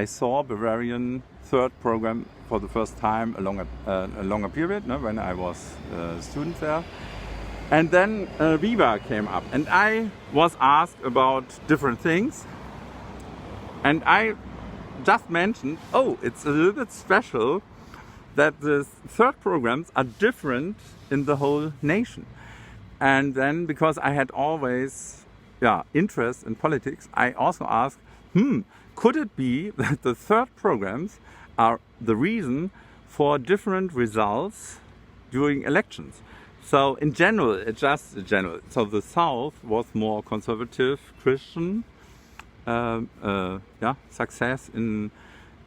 I saw Bavarian third program for the first time a longer period, no, when I was a student there. And then Viva came up, and I was asked about different things. And I just mentioned, oh, it's a little bit special that the third programs are different in the whole nation. And then, because I had always interest in politics, I also asked, could it be that the third programs are the reason for different results during elections? So in general, so the South was more conservative, Christian, success in,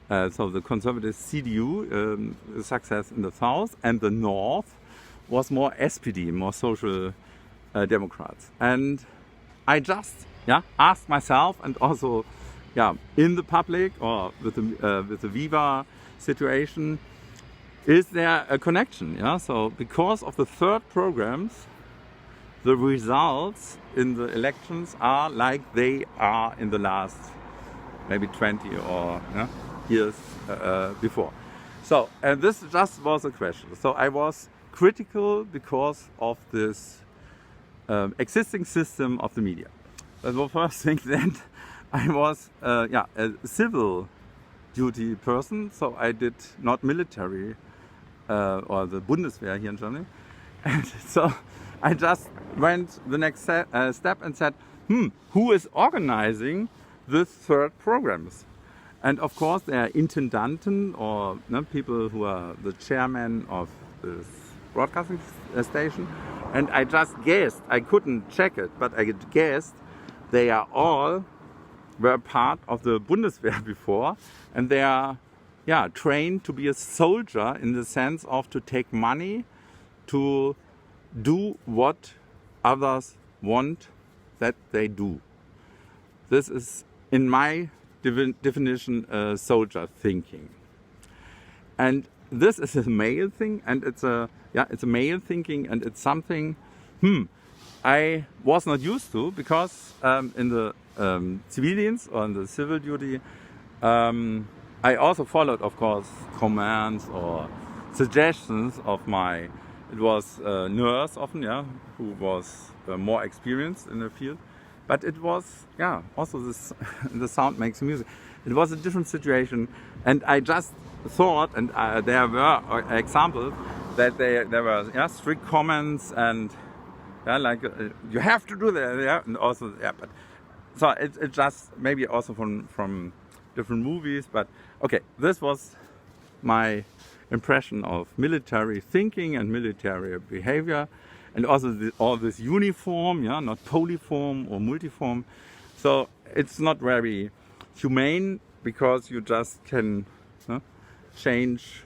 so the conservative CDU, success in the South, and the North was more SPD, more social Democrats. And I just asked myself, and also in the public or with the Viva situation, is there a connection? So because of the third programs, the results in the elections are like they are in the last maybe 20 or years before. So, and this just was a question. So I was critical because of this existing system of the media. That was the first thing. Then I was a civil duty person, so I did not military or the Bundeswehr here in Germany. And so I just went the next step and said, who is organizing the third programs? And of course there are Intendanten or people who are the chairman of this broadcasting station. And I just guessed, I couldn't check it, but I guessed they are all were part of the Bundeswehr before, and they are trained to be a soldier in the sense of to take money to do what others want that they do. This is, in my definition, soldier thinking. And this is a male thing, and it's a male thinking, and it's something I was not used to, because in the civilians or in the civil duty, I also followed, of course, commands or suggestions of my, it was a nurse often, who was more experienced in the field. But it was, also this, the sound makes music. It was a different situation, and I just thought, and there were examples that there were strict comments and like you have to do that, and also but so it just maybe also from different movies, but okay, this was my impression of military thinking and military behavior, and also all this uniform, not polyform or multiform. So it's not very humane, because you just can change.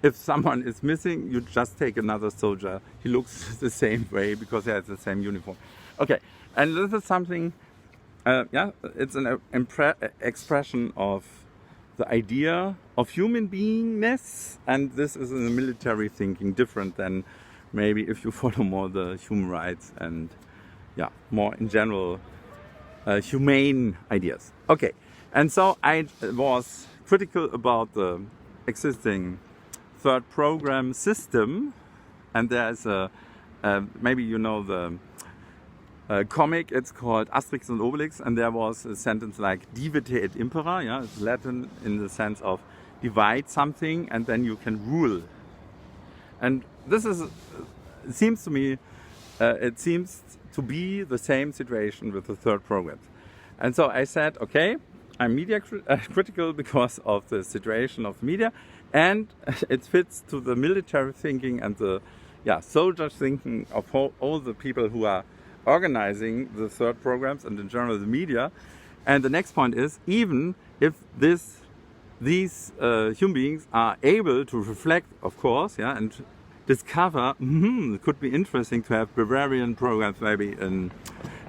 If someone is missing, you just take another soldier. He looks the same way because he has the same uniform. Okay, and this is something. It's an expression of the idea of human beingness, and this is in the military thinking different than maybe if you follow more the human rights and more in general humane ideas. Okay, and so I was critical about the existing third program system, and there's a maybe you know the comic, it's called Asterix and Obelix, and there was a sentence like divide et impera, it's Latin in the sense of divide something and then you can rule. And this is, it seems to me, it seems to be the same situation with the third program. And so I said, okay, I'm media critical because of the situation of the media, and it fits to the military thinking and the soldier thinking of all the people who are organizing the third programs and in general the media. And the next point is, even if these human beings are able to reflect, of course, and discover, it could be interesting to have Bavarian programs maybe in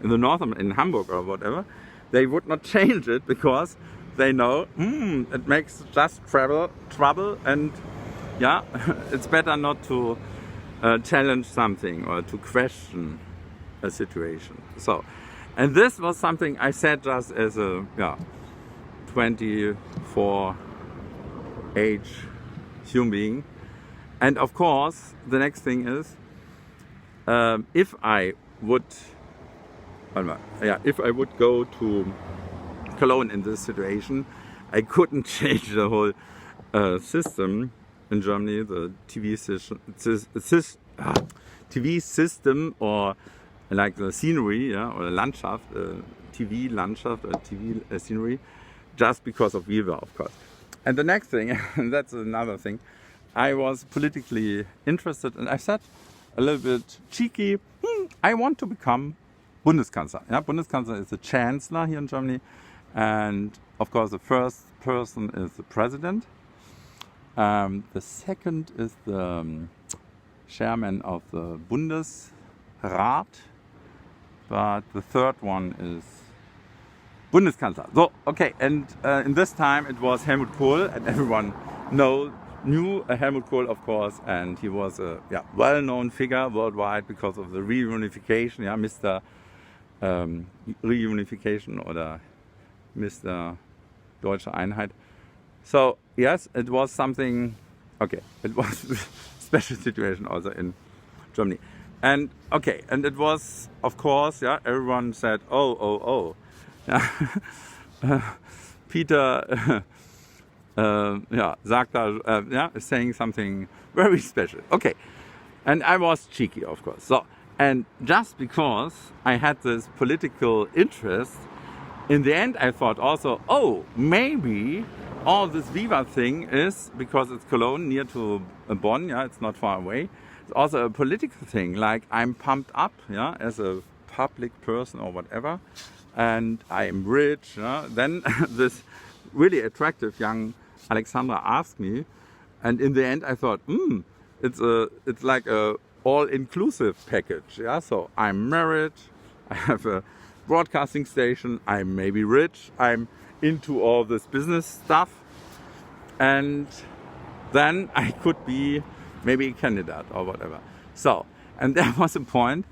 the northern, in Hamburg or whatever, they would not change it because they know it makes just trouble, and it's better not to challenge something or to question a situation. So, and this was something I said just as a 24 age human being. And of course, the next thing is, if I would go to Cologne in this situation, I couldn't change the whole system in Germany, the TV system, or like the scenery, yeah, or the Landschaft, TV Landschaft, or TV scenery, just because of Viva, of course. And the next thing, and that's another thing, I was politically interested, and I said a little bit cheeky, I want to become Bundeskanzler. Yeah, Bundeskanzler is the chancellor here in Germany, and of course the first person is the president. The second is the chairman of the Bundesrat, but the third one is Bundeskanzler. So, okay, and in this time it was Helmut Kohl, and everyone knew Helmut Kohl, of course, and he was a well-known figure worldwide because of the reunification, Mr. Reunification oder Mr. Deutsche Einheit. So yes, it was something, okay, it was a special situation also in Germany. And okay, and it was, of course, everyone said, oh. Peter sagt da, saying something very special. Okay, and I was cheeky, of course. So, and just because I had this political interest, in the end I thought also, oh, maybe all this Viva thing is, because it's Cologne, near to Bonn, it's not far away, it's also a political thing, like I'm pumped up, as a public person or whatever, and I'm rich, then this really attractive young Alexandra asked me, and in the end I thought, it's like a all-inclusive package, so I'm married, I have a broadcasting station, I'm maybe rich, I'm into all this business stuff, and then I could be maybe a candidate or whatever. So, and there was a point,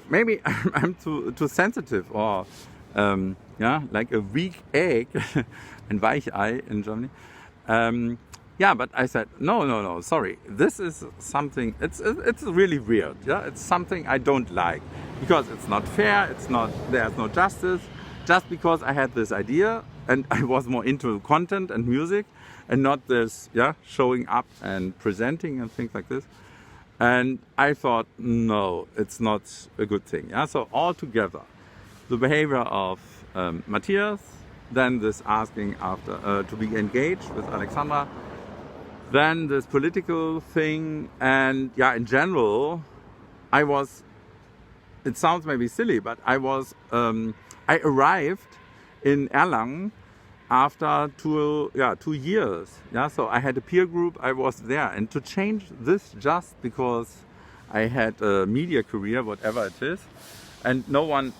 maybe I'm too sensitive, or like a weak egg, ein Weichei in Germany. But I said, no, sorry, this is something, it's really weird, it's something I don't like, because it's not fair, there's no justice, just because I had this idea, and I was more into content and music, and not this, showing up and presenting and things like this. And I thought, no, it's not a good thing. So altogether, the behavior of Matthias, then this asking after to be engaged with Alexandra, then this political thing, and in general, it sounds maybe silly, but I arrived in Erlangen after 2 years. So I had a peer group, I was there, and to change this just because I had a media career, whatever it is, and no one,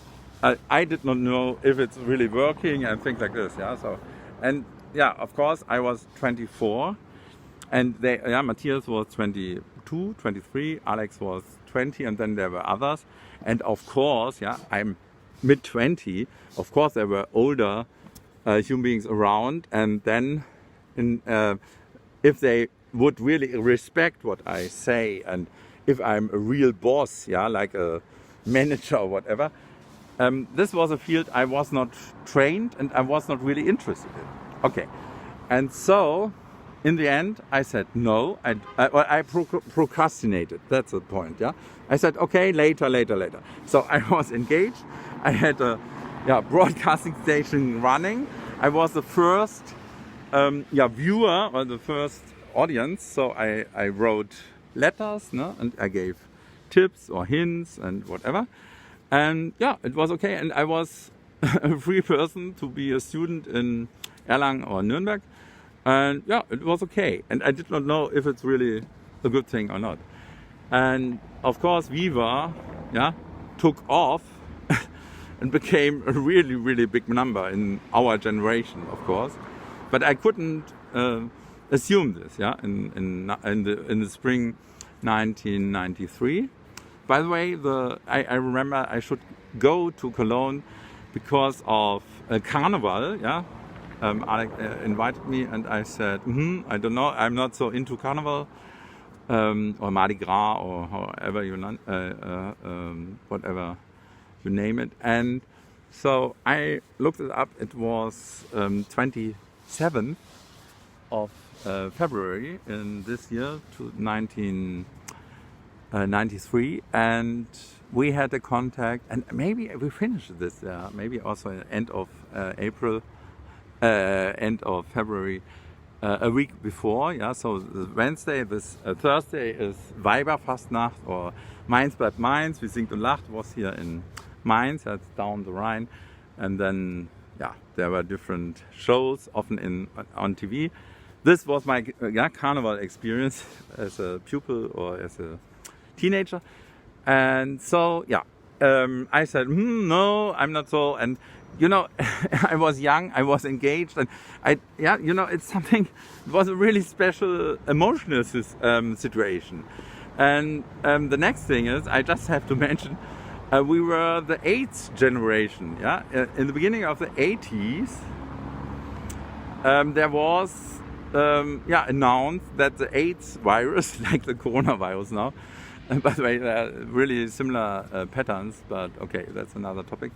I did not know if it's really working and things like this. So, and of course I was 24, and Matthias was 22, 23, Alex was 20, and then there were others, and of course, I'm mid-20, of course there were older human beings around, and then if they would really respect what I say, and if I'm a real boss, like a manager or whatever, this was a field I was not trained and I was not really interested in. Okay, and so in the end I said no, I procrastinated, that's the point, I said okay, later. So I was engaged, I had a broadcasting station running. I was the first viewer, or the first audience, so I wrote letters, and I gave tips or hints and whatever, and it was okay, and I was a free person to be a student in Erlangen or Nuremberg, and it was okay, and I did not know if it's really a good thing or not. And of course Viva took off and became a really, really big number in our generation, of course. But I couldn't assume this, in the spring 1993. By the way, I remember I should go to Cologne because of Carnival, yeah. Alec invited me, and I said, I don't know, I'm not so into Carnival, or Mardi Gras, or however you whatever you name it. And so I looked it up. It was 27th of February in this year, to 1993, and we had a contact, and maybe we finished this, maybe also at the end of April, end of February, a week before, yeah. So the Wednesday, this Thursday is Weiberfastnacht, or Mainz bleibt Mainz, wie singt und lacht, was here in Mainz, that's down the Rhine, and then there were different shows, often on TV. This was my carnival experience as a pupil or as a teenager, and so I said, no, I'm not so, and I was young, I was engaged, and it's something. It was a really special emotional situation, and the next thing is, I just have to mention, we were the AIDS generation. In the beginning of the 80s, there was announced that the AIDS virus, like the coronavirus now, by the way, there are really similar patterns, but okay, that's another topic.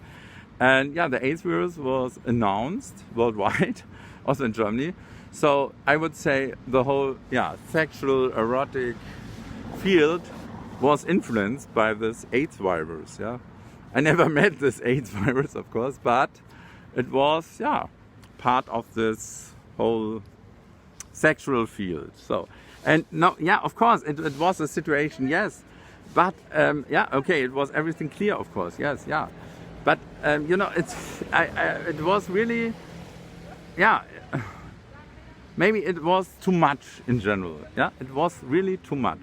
And the AIDS virus was announced worldwide, also in Germany. So I would say the whole sexual, erotic field was influenced by this AIDS virus. I never met this AIDS virus, of course, but it was part of this whole sexual field. So, and no, of course, it was a situation, yes, but okay, it was everything clear, of course, yes, but it was really, maybe it was too much in general. It was really too much,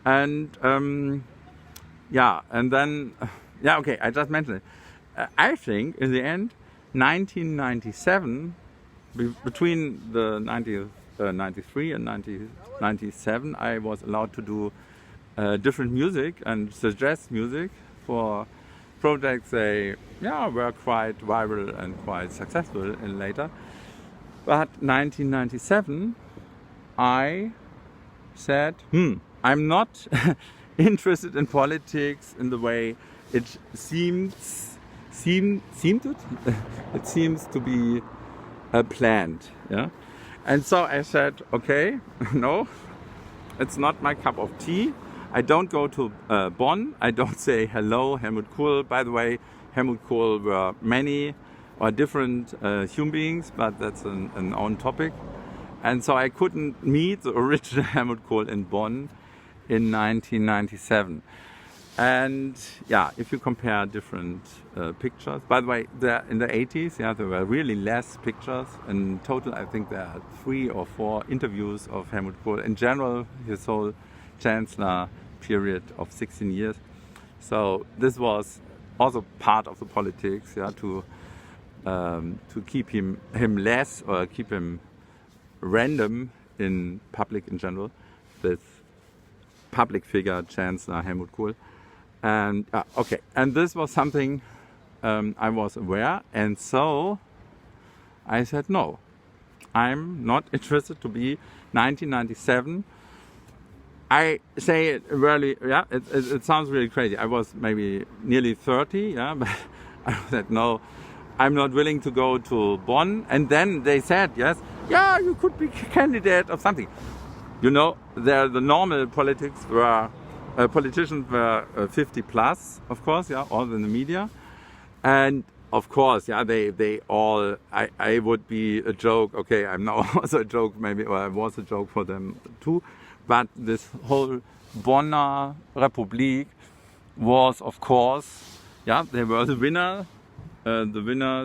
and and then okay, I just mentioned it. I think in the end, 1997, between the 93 and 1997, I was allowed to do different music and suggest music for projects. They were quite viral and quite successful in later. But 1997, I said, I'm not interested in politics in the way it seemed it seems to be planned. And so I said, okay, no, it's not my cup of tea. I don't go to Bonn. I don't say hello, Helmut Kohl. By the way, Helmut Kohl were many or different human beings, but that's an own topic. And so I couldn't meet the original Helmut Kohl in Bonn in 1997. And if you compare different pictures, by the way, in the 80s, there were really less pictures. In total, I think there are 3 or 4 interviews of Helmut Kohl. In general, his whole chancellor period of 16 years. So this was also part of the politics, to keep him less, or keep him random in public in general. This public figure, Chancellor Helmut Kohl. And okay, and this was something I was aware, and so I said, no, I'm not interested to be 1997. I say it really, it sounds really crazy. I was maybe nearly 30, but I said, no, I'm not willing to go to Bonn. And then they said, yes, you could be a candidate of something. The normal politicians were 50 plus, of course, all in the media. And of course, they all, I would be a joke. Okay, I'm now also a joke, maybe, or I was a joke for them too. But this whole Bonner Republik was, of course, they were the winner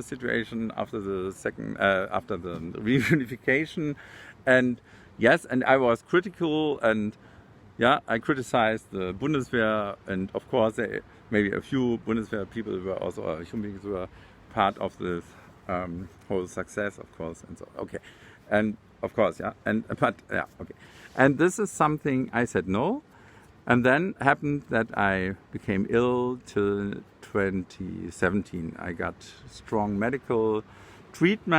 situation after the after the reunification, and yes, and I was critical, and I criticized the Bundeswehr, and of course, maybe a few Bundeswehr people were also human beings were part of this whole success, of course, and so okay, and of course, okay. And this is something I said no, and then happened that I became ill till 2017. I got strong medical treatment.